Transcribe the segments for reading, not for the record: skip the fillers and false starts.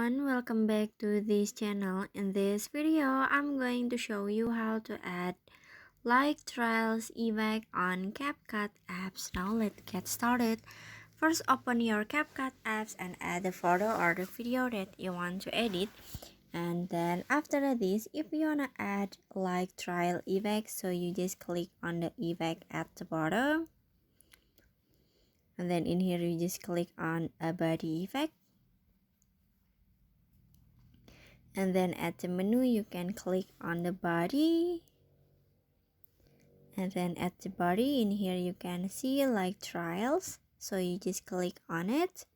everyone, welcome back to this channel. In this video, I'm going to show you how to add like trials effect on CapCut apps. Now let's get started. First, open your CapCut apps and add the photo or the video that you want to edit. And then after this, if you wanna add like trial effect, so you just click on the effect at the bottom. And then in here, you just click on a body effect. And then at the menu you can click on the body, and then at the body in here you can see like trials, so you just click on it.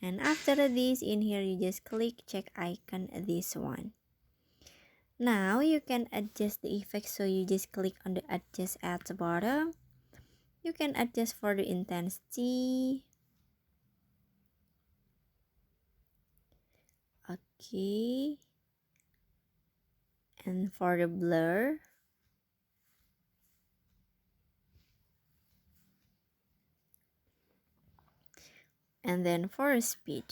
And after this in here you just click check icon, this one. Now you can adjust the effect, so you just click on the adjust at the bottom. You can adjust for the intensity, okay, and for the blur, and then for speed.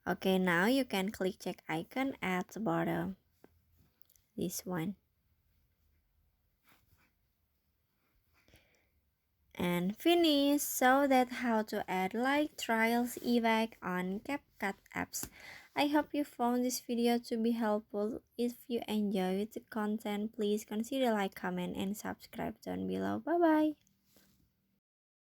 Okay, now you can click check icon at the bottom, this one. And finish. So that's how to add like trials effect on CapCut apps. I hope you found this video to be helpful. If you enjoyed the content, please consider like, comment, and subscribe down below. Bye bye.